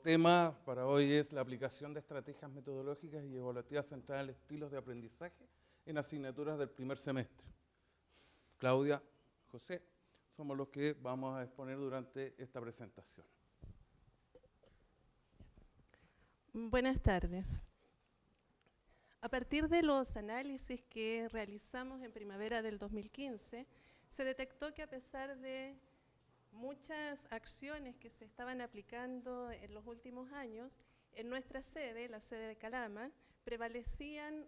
tema para hoy es la aplicación de estrategias metodológicas y evaluativas centradas en estilos de aprendizaje en asignaturas del primer semestre. Claudia, José, somos los que vamos a exponer durante esta presentación. Buenas tardes. A partir de los análisis que realizamos en primavera del 2015, se detectó que a pesar de muchas acciones que se estaban aplicando en los últimos años, en nuestra sede, la sede de Calama, prevalecían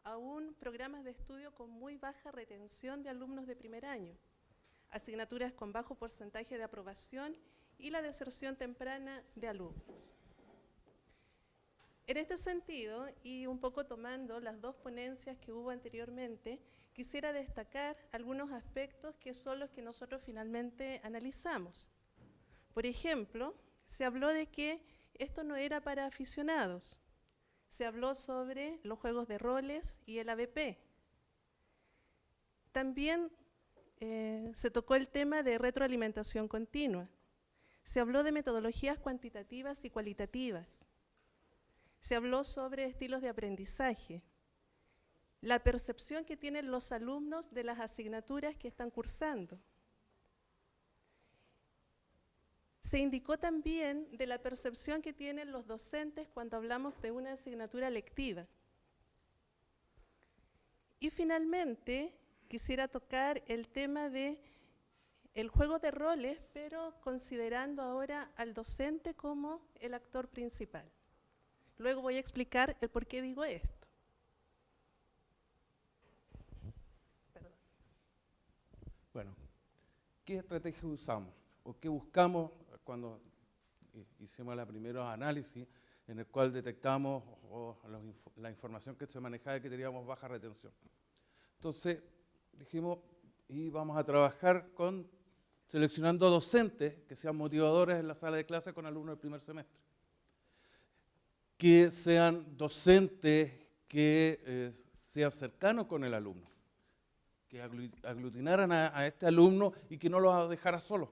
aún programas de estudio con muy baja retención de alumnos de primer año, asignaturas con bajo porcentaje de aprobación y la deserción temprana de alumnos. En este sentido, y un poco tomando las dos ponencias que hubo anteriormente, quisiera destacar algunos aspectos que son los que nosotros finalmente analizamos. Por ejemplo, se habló de que esto no era para aficionados. Se habló sobre los juegos de roles y el ABP. También se tocó el tema de retroalimentación continua. Se habló de metodologías cuantitativas y cualitativas. Se habló sobre estilos de aprendizaje, la percepción que tienen los alumnos de las asignaturas que están cursando. Se indicó también de la percepción que tienen los docentes cuando hablamos de una asignatura lectiva. Y finalmente, quisiera tocar el tema de el juego de roles, pero considerando ahora al docente como el actor principal. Luego voy a explicar el por qué digo esto. Perdón. Bueno, ¿qué estrategia usamos o qué buscamos cuando hicimos el primer análisis en el cual detectamos la información que se manejaba y que teníamos baja retención? Entonces dijimos, y vamos a trabajar seleccionando docentes que sean motivadores en la sala de clase con alumnos del primer semestre, que sean docentes que sean cercanos con el alumno, que aglutinaran a este alumno y que no lo dejara solo.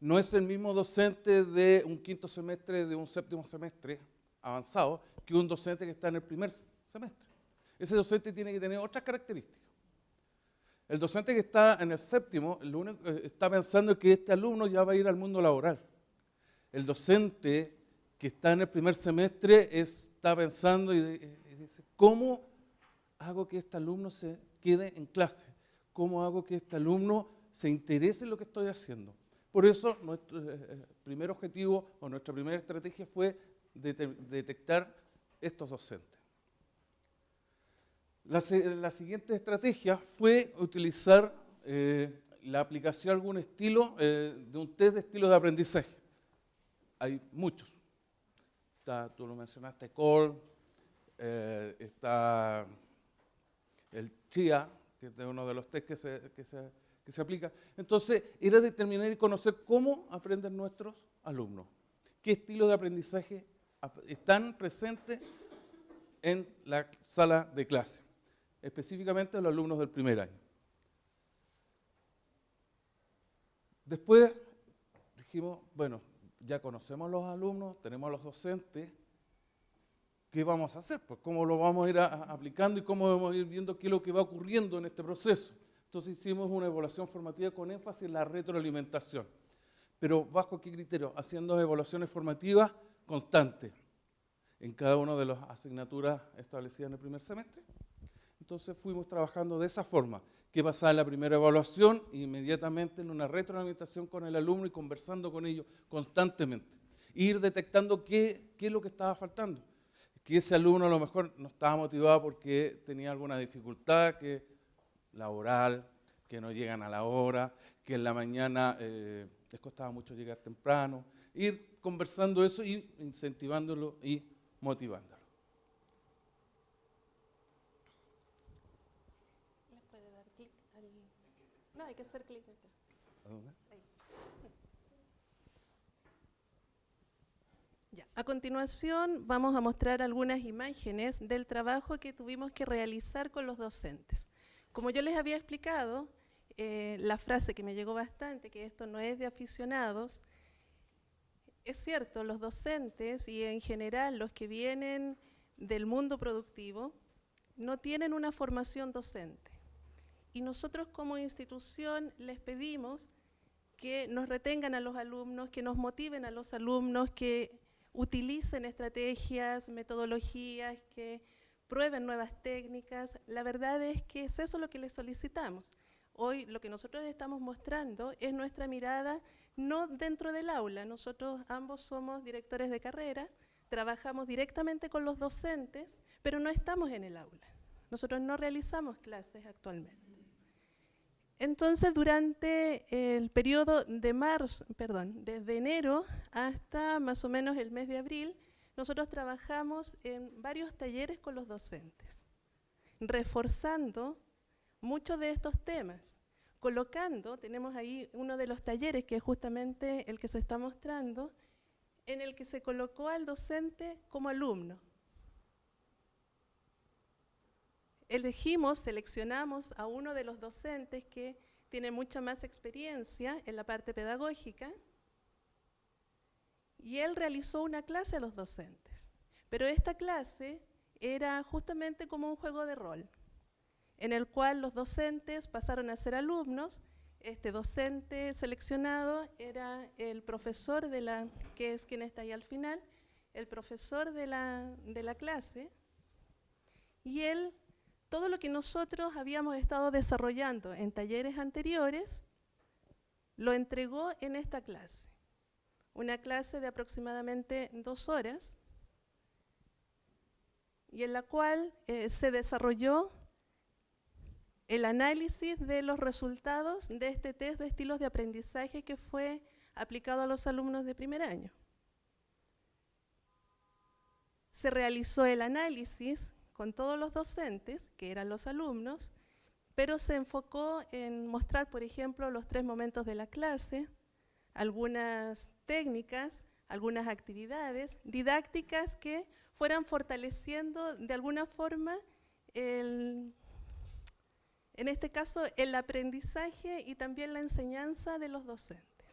No es el mismo docente de un quinto semestre, de un séptimo semestre avanzado, que un docente que está en el primer semestre. Ese docente tiene que tener otras características. El docente que está en el séptimo, está pensando que este alumno ya va a ir al mundo laboral. El docente que está en el primer semestre está pensando y dice, ¿cómo hago que este alumno se quede en clase? ¿Cómo hago que este alumno se interese en lo que estoy haciendo? Por eso nuestro primer objetivo o nuestra primera estrategia fue detectar estos docentes. La siguiente estrategia fue utilizar la aplicación de algún estilo, de un test de estilos de aprendizaje. Hay muchos. Tú lo mencionaste, Cole, está el CHIA, que es uno de los test que se aplica. Entonces, era determinar y conocer cómo aprenden nuestros alumnos, qué estilos de aprendizaje están presentes en la sala de clase, específicamente los alumnos del primer año. Después dijimos, bueno, ya conocemos a los alumnos, tenemos a los docentes, ¿qué vamos a hacer? Pues cómo lo vamos a ir aplicando y cómo vamos a ir viendo qué es lo que va ocurriendo en este proceso. Entonces hicimos una evaluación formativa con énfasis en la retroalimentación. Pero ¿bajo qué criterio? Haciendo evaluaciones formativas constantes en cada una de las asignaturas establecidas en el primer semestre. Entonces fuimos trabajando de esa forma, que pasaba en la primera evaluación e inmediatamente en una retroalimentación con el alumno y conversando con ellos constantemente. Ir detectando qué es lo que estaba faltando. Que ese alumno a lo mejor no estaba motivado porque tenía alguna dificultad laboral, que no llegan a la hora, que en la mañana les costaba mucho llegar temprano. Ir conversando eso y incentivándolo y motivándolo. No, hay que hacer clic acá. Ahí. Ya. A continuación vamos a mostrar algunas imágenes del trabajo que tuvimos que realizar con los docentes. Como yo les había explicado, la frase que me llegó bastante, que esto no es de aficionados, Es cierto, los docentes y en general los que vienen del mundo productivo no tienen una formación docente. Y nosotros como institución les pedimos que nos retengan a los alumnos, que nos motiven a los alumnos, que utilicen estrategias, metodologías, que prueben nuevas técnicas. La verdad es que es eso lo que les solicitamos. Hoy lo que nosotros estamos mostrando es nuestra mirada no dentro del aula. Nosotros ambos somos directores de carrera, trabajamos directamente con los docentes, pero no estamos en el aula. Nosotros no realizamos clases actualmente. Entonces, durante el periodo de desde enero hasta más o menos el mes de abril, nosotros trabajamos en varios talleres con los docentes, reforzando muchos de estos temas, tenemos ahí uno de los talleres que es justamente el que se está mostrando, en el que se colocó al docente como alumno. Seleccionamos a uno de los docentes que tiene mucha más experiencia en la parte pedagógica y él realizó una clase a los docentes. Pero esta clase era justamente como un juego de rol, en el cual los docentes pasaron a ser alumnos. Este docente seleccionado era el profesor que es quien está ahí al final, el profesor de la clase, y él, todo lo que nosotros habíamos estado desarrollando en talleres anteriores, lo entregó en esta clase. Una clase de aproximadamente 2 horas, y en la cual se desarrolló el análisis de los resultados de este test de estilos de aprendizaje que fue aplicado a los alumnos de primer año. Se realizó el análisis con todos los docentes, que eran los alumnos, pero se enfocó en mostrar, por ejemplo, los 3 momentos de la clase, algunas técnicas, algunas actividades didácticas que fueran fortaleciendo de alguna forma en este caso, el aprendizaje y también la enseñanza de los docentes.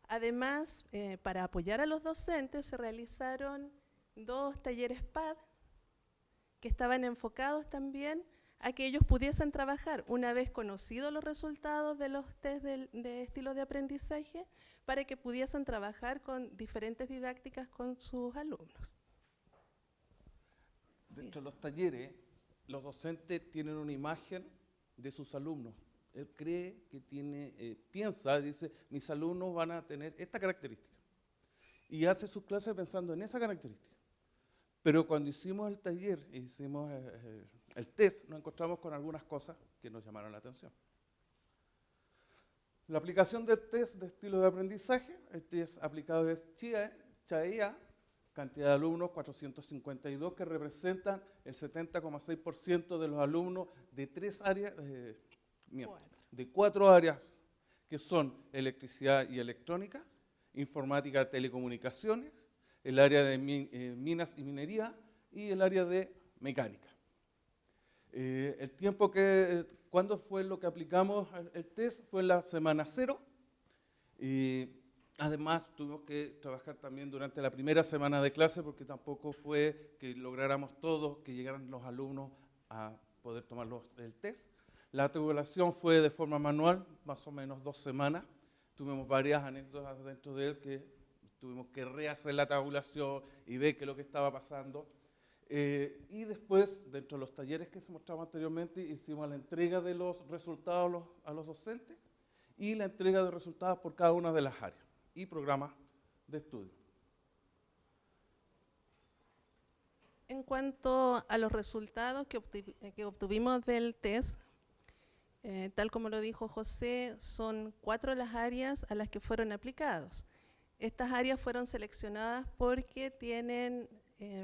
Además, para apoyar a los docentes se realizaron 2 talleres PAD que estaban enfocados también a que ellos pudiesen trabajar una vez conocidos los resultados de los test de estilo de aprendizaje, para que pudiesen trabajar con diferentes didácticas con sus alumnos. Dentro de los talleres, los docentes tienen una imagen de sus alumnos. Él cree que dice, mis alumnos van a tener esta característica. Y hace sus clases pensando en esa característica. Pero cuando hicimos el taller, hicimos el test, nos encontramos con algunas cosas que nos llamaron la atención. La aplicación del test de estilo de aprendizaje, el test aplicado es CHAEA, cantidad de alumnos 452, que representan el 70,6% de los alumnos de 3 áreas, de 4 áreas, que son electricidad y electrónica, informática, telecomunicaciones, el área de minas y minería y el área de mecánica. El tiempo ¿cuándo fue lo que aplicamos el test? Fue en la semana 0. Además, tuvimos que trabajar también durante la primera semana de clase, porque tampoco fue que lográramos todos que llegaran los alumnos a poder tomar el test. La tabulación fue de forma manual, más o menos 2 semanas. Tuvimos varias anécdotas dentro de él que tuvimos que rehacer la tabulación y ver qué es lo que estaba pasando. Y después, dentro de los talleres que se mostraban anteriormente, hicimos la entrega de los resultados a los docentes y la entrega de resultados por cada una de las áreas y programas de estudio. En cuanto a los resultados que obtuvimos del test, tal como lo dijo José, son 4 las áreas a las que fueron aplicados. Estas áreas fueron seleccionadas porque tienen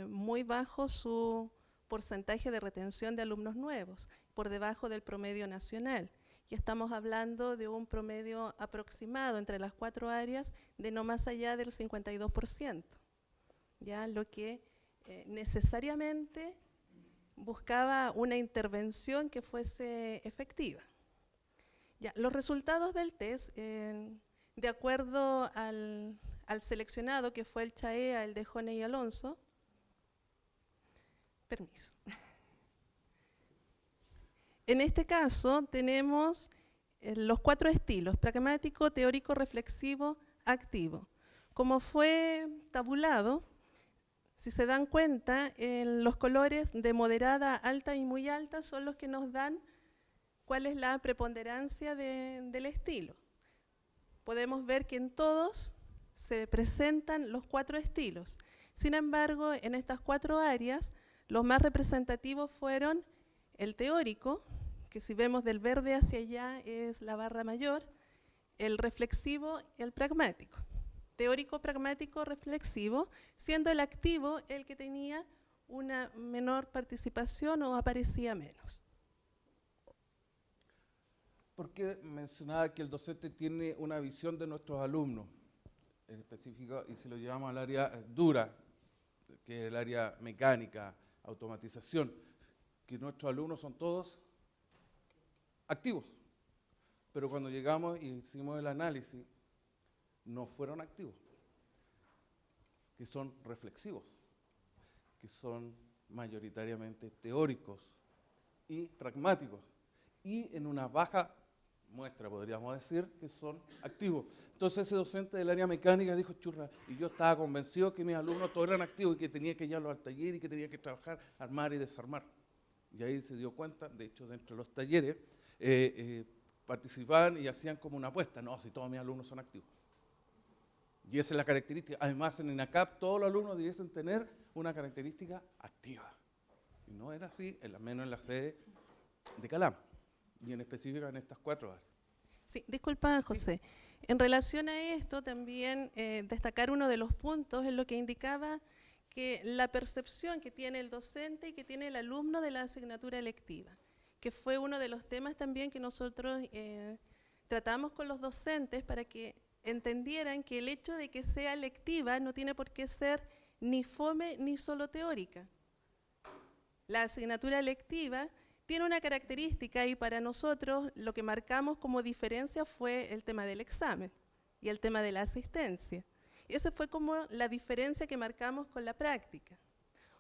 muy bajo su porcentaje de retención de alumnos nuevos, por debajo del promedio nacional. Y estamos hablando de un promedio aproximado entre las 4 áreas de no más allá del 52%, ¿ya? Lo que necesariamente buscaba una intervención que fuese efectiva. Ya, los resultados del test de acuerdo al seleccionado, que fue el CHAEA, el de Jone y Alonso. Permiso. En este caso tenemos los 4 estilos: pragmático, teórico, reflexivo, activo. Como fue tabulado, si se dan cuenta, los colores de moderada, alta y muy alta son los que nos dan cuál es la preponderancia del estilo. Podemos ver que en todos se presentan los 4 estilos. Sin embargo, en estas 4 áreas, los más representativos fueron el teórico, que si vemos del verde hacia allá es la barra mayor, el reflexivo y el pragmático. Teórico, pragmático, reflexivo, siendo el activo el que tenía una menor participación o aparecía menos. Porque mencionaba que el docente tiene una visión de nuestros alumnos, en específico, y si lo llevamos al área dura, que es el área mecánica, automatización, que nuestros alumnos son todos activos. Pero cuando llegamos y hicimos el análisis, no fueron activos, que son reflexivos, que son mayoritariamente teóricos y pragmáticos, y en una baja muestra, podríamos decir, que son activos. Entonces ese docente del área mecánica dijo, churra, y yo estaba convencido que mis alumnos todos eran activos y que tenía que llevarlos al taller y que tenía que trabajar, armar y desarmar. Y ahí se dio cuenta, de hecho, dentro de los talleres, participaban y hacían como una apuesta, no, si todos mis alumnos son activos. Y esa es la característica. Además, en INACAP todos los alumnos debiesen tener una característica activa. Y no era así, menos en la sede de Calama, y en específico en estas 4 áreas. Sí, disculpa, José. Sí. En relación a esto, también destacar uno de los puntos en lo que indicaba que la percepción que tiene el docente y que tiene el alumno de la asignatura electiva, que fue uno de los temas también que nosotros tratamos con los docentes para que entendieran que el hecho de que sea electiva no tiene por qué ser ni fome ni solo teórica. La asignatura electiva tiene una característica y para nosotros lo que marcamos como diferencia fue el tema del examen y el tema de la asistencia. Y esa fue como la diferencia que marcamos con la práctica.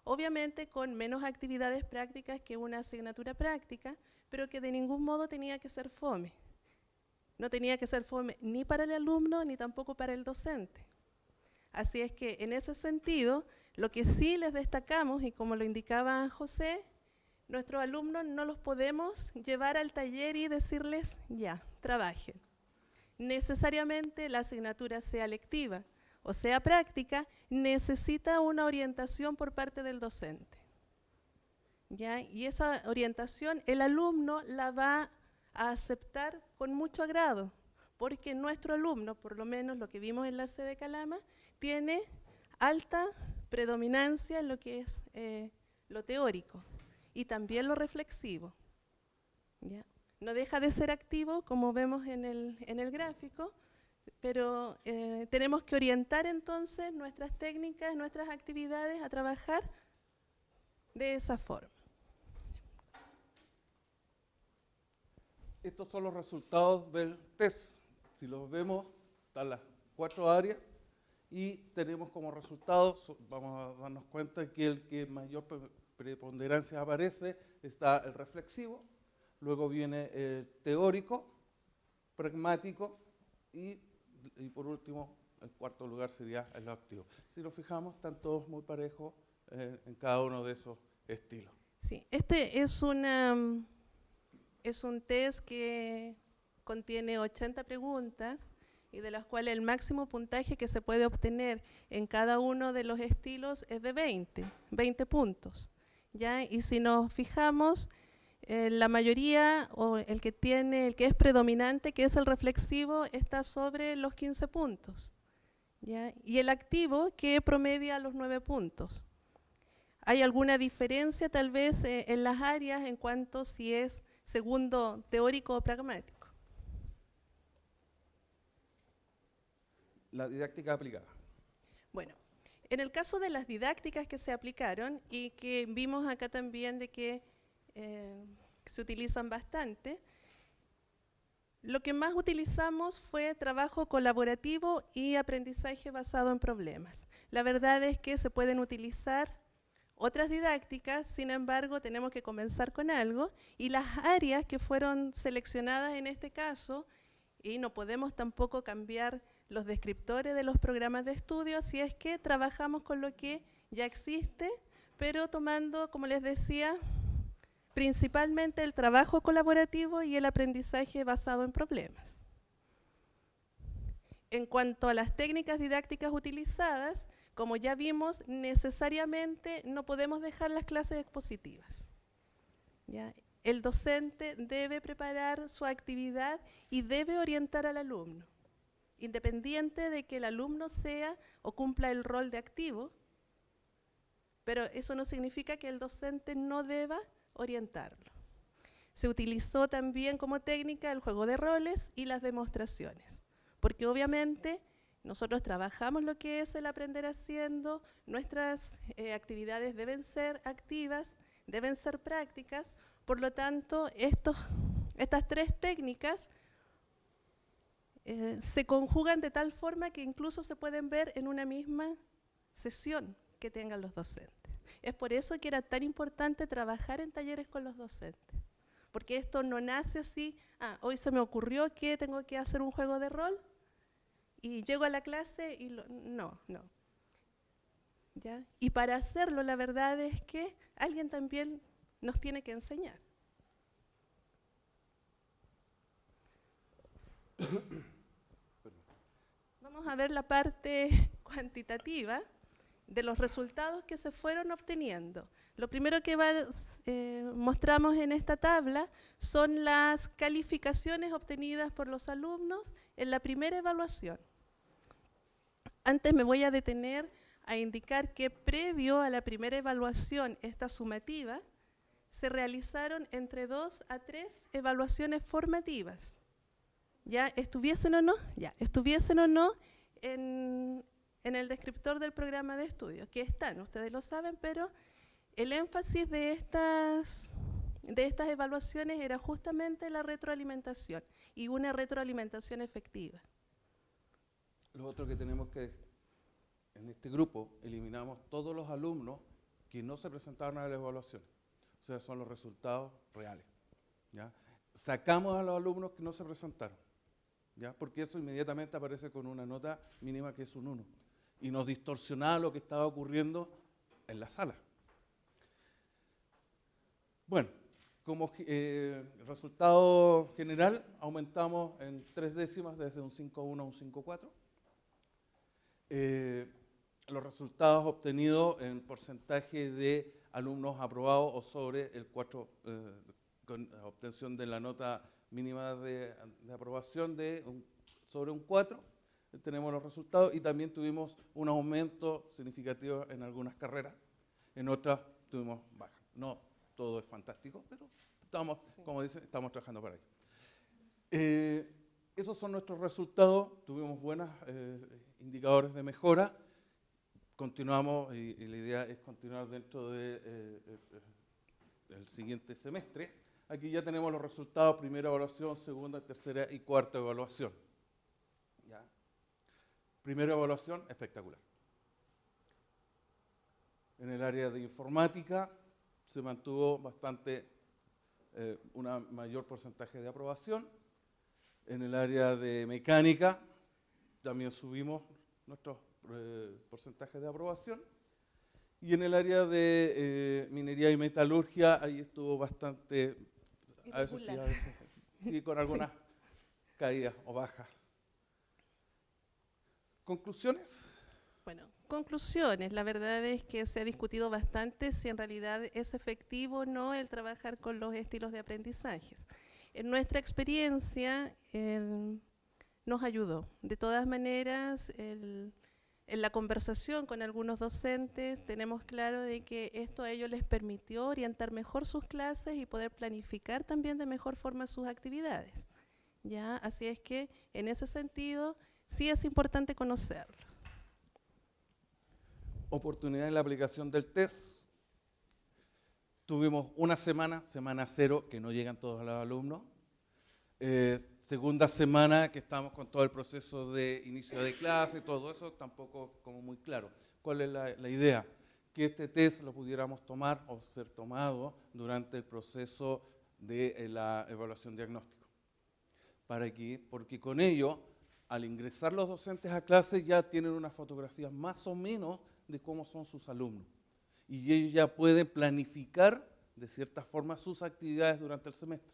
Obviamente con menos actividades prácticas que una asignatura práctica, pero que de ningún modo tenía que ser fome. No tenía que ser fome ni para el alumno ni tampoco para el docente. Así es que en ese sentido, lo que sí les destacamos, y como lo indicaba José, nuestros alumnos no los podemos llevar al taller y decirles, ya, trabajen. Necesariamente la asignatura sea lectiva o sea práctica, necesita una orientación por parte del docente. ¿Ya? Y esa orientación el alumno la va a aceptar con mucho agrado, porque nuestro alumno, por lo menos lo que vimos en la sede de Calama, tiene alta predominancia en lo que es lo teórico y también lo reflexivo. ¿Ya? No deja de ser activo, como vemos en el gráfico, pero tenemos que orientar entonces nuestras técnicas, nuestras actividades a trabajar de esa forma. Estos son los resultados del test. Si los vemos, están las 4 áreas y tenemos como resultado, vamos a darnos cuenta que el que mayor preponderancia aparece está el reflexivo, luego viene el teórico, pragmático y por último, el 4º lugar sería el activo. Si nos fijamos, están todos muy parejos en cada uno de esos estilos. Sí, este es un test que contiene 80 preguntas y de las cuales el máximo puntaje que se puede obtener en cada uno de los estilos es de 20 puntos. ¿Ya? Y si nos fijamos, la mayoría, o el que es predominante, que es el reflexivo, está sobre los 15 puntos. ¿Ya? Y el activo, que promedia los 9 puntos. ¿Hay alguna diferencia tal vez en las áreas en cuanto si es segundo teórico o pragmático? La didáctica aplicada. Bueno, en el caso de las didácticas que se aplicaron y que vimos acá también de que se utilizan bastante, Lo que más utilizamos fue trabajo colaborativo y aprendizaje basado en problemas. La verdad es que se pueden utilizar otras didácticas, sin embargo, tenemos que comenzar con algo, y las áreas que fueron seleccionadas en este caso, y no podemos tampoco cambiar los descriptores de los programas de estudio, así es que trabajamos con lo que ya existe, pero tomando, como les decía, principalmente el trabajo colaborativo y el aprendizaje basado en problemas. En cuanto a las técnicas didácticas utilizadas, como ya vimos, necesariamente no podemos dejar las clases expositivas, ¿ya? El docente debe preparar su actividad y debe orientar al alumno, independiente de que el alumno sea o cumpla el rol de activo, pero eso no significa que el docente no deba orientarlo. Se utilizó también como técnica el juego de roles y las demostraciones, porque obviamente nosotros trabajamos lo que es el aprender haciendo, nuestras actividades deben ser activas, deben ser prácticas, por lo tanto estas tres técnicas se conjugan de tal forma que incluso se pueden ver en una misma sesión que tengan los docentes. Es por eso que era tan importante trabajar en talleres con los docentes, porque esto no nace así, hoy se me ocurrió que tengo que hacer un juego de rol, y llego a la clase y no. ¿Ya? Y para hacerlo, la verdad es que alguien también nos tiene que enseñar. Vamos a ver la parte cuantitativa de los resultados que se fueron obteniendo. Lo primero que mostramos en esta tabla son las calificaciones obtenidas por los alumnos en la primera evaluación. Antes me voy a detener a indicar que previo a la primera evaluación, esta sumativa, se realizaron entre 2 a 3 evaluaciones formativas. ¿Ya estuviesen o no? Ya, estuviesen o no en el descriptor del programa de estudio, que están, ustedes lo saben, pero el énfasis de estas evaluaciones era justamente la retroalimentación, y una retroalimentación efectiva. Lo otro que tenemos que, en este grupo, eliminamos todos los alumnos que no se presentaron a la evaluación. O sea, son los resultados reales, ¿ya? Sacamos a los alumnos que no se presentaron, ¿ya? Porque eso inmediatamente aparece con una nota mínima que es un 1. Y nos distorsionaba lo que estaba ocurriendo en la sala. Bueno, como resultado general, aumentamos en 3 décimas desde un 5.1 a un 5.4. Los resultados obtenidos en porcentaje de alumnos aprobados o sobre el 4, con obtención de la nota mínima de aprobación sobre un 4, tenemos los resultados, y también tuvimos un aumento significativo en algunas carreras, en otras tuvimos baja. No todo es fantástico, pero estamos, como dicen, estamos trabajando para ello. Esos son nuestros resultados, tuvimos buenos indicadores de mejora, continuamos y la idea es continuar dentro del siguiente semestre. Aquí ya tenemos los resultados, primera evaluación, segunda, tercera y cuarta evaluación. ¿Ya? Primera evaluación, espectacular. En el área de informática se mantuvo bastante, un mayor porcentaje de aprobación. En el área de mecánica también subimos nuestros porcentajes de aprobación. Y en el área de minería y metalurgia, ahí estuvo bastante, a veces sí, con algunas caídas o bajas. ¿Conclusiones? Bueno, conclusiones. La verdad es que se ha discutido bastante si en realidad es efectivo o no el trabajar con los estilos de aprendizajes. En nuestra experiencia nos ayudó. De todas maneras, en la conversación con algunos docentes tenemos claro de que esto a ellos les permitió orientar mejor sus clases y poder planificar también de mejor forma sus actividades, ¿ya? Así es que en ese sentido sí es importante conocerlo. Oportunidad en la aplicación del test. Tuvimos una semana 0, que no llegan todos los alumnos. Segunda semana que estamos con todo el proceso de inicio de clase, todo eso tampoco como muy claro. ¿Cuál es la idea? Que este test lo pudiéramos tomar o ser tomado durante el proceso de la evaluación diagnóstica. ¿Para qué? Porque con ello, al ingresar los docentes a clase, ya tienen una fotografía más o menos de cómo son sus alumnos. Y ellos ya pueden planificar de cierta forma sus actividades durante el semestre.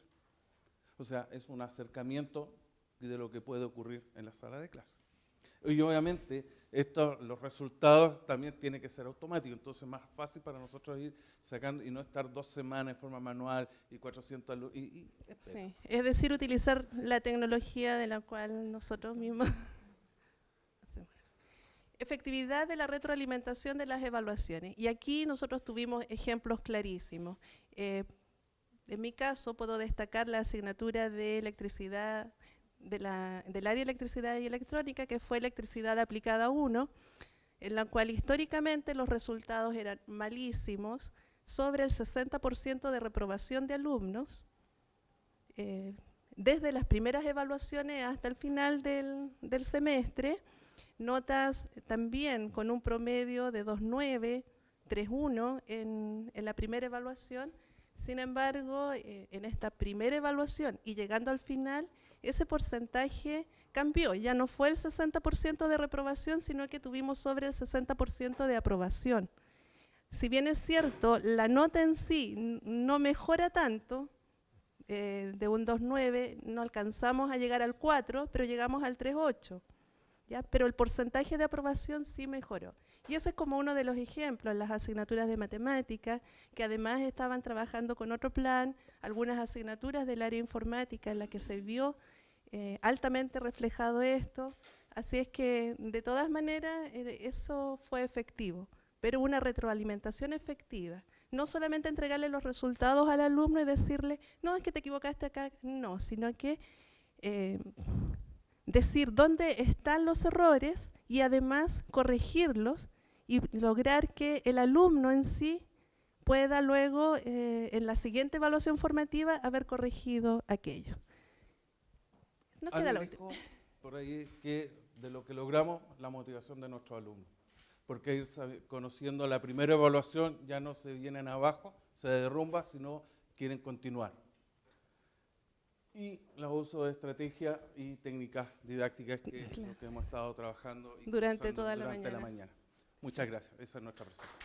O sea, es un acercamiento de lo que puede ocurrir en la sala de clase. Y obviamente, los resultados también tienen que ser automáticos, entonces es más fácil para nosotros ir sacando y no estar 2 semanas en forma manual y 400 alumnos. Sí, es decir, utilizar la tecnología de la cual nosotros mismos... Efectividad de la retroalimentación de las evaluaciones. Y aquí nosotros tuvimos ejemplos clarísimos. En mi caso, puedo destacar la asignatura de electricidad, del área de electricidad y electrónica, que fue electricidad aplicada 1, en la cual históricamente los resultados eran malísimos, sobre el 60% de reprobación de alumnos, desde las primeras evaluaciones hasta el final del semestre, notas también con un promedio de 2.9, 3.1 en la primera evaluación. Sin embargo, en esta primera evaluación y llegando al final, ese porcentaje cambió. Ya no fue el 60% de reprobación, sino que tuvimos sobre el 60% de aprobación. Si bien es cierto, la nota en sí no mejora tanto, de un 2.9 no alcanzamos a llegar al 4, pero llegamos al 3.8. ¿Ya? Pero el porcentaje de aprobación sí mejoró. Y eso es como uno de los ejemplos, las asignaturas de matemática, que además estaban trabajando con otro plan, algunas asignaturas del área informática en la que se vio altamente reflejado esto. Así es que, de todas maneras, eso fue efectivo, pero una retroalimentación efectiva. No solamente entregarle los resultados al alumno y decirle, no, es que te equivocaste acá, no, sino que decir dónde están los errores y además corregirlos y lograr que el alumno en sí pueda luego, en la siguiente evaluación formativa, haber corregido aquello. Nos queda la última. Por ahí que de lo que logramos, la motivación de nuestros alumnos. Porque ir conociendo la primera evaluación ya no se vienen abajo, se derrumba, sino quieren continuar. Y los usos de estrategias y técnicas didácticas que es lo que hemos estado trabajando y durante toda la mañana. Muchas gracias. Esa es nuestra presentación.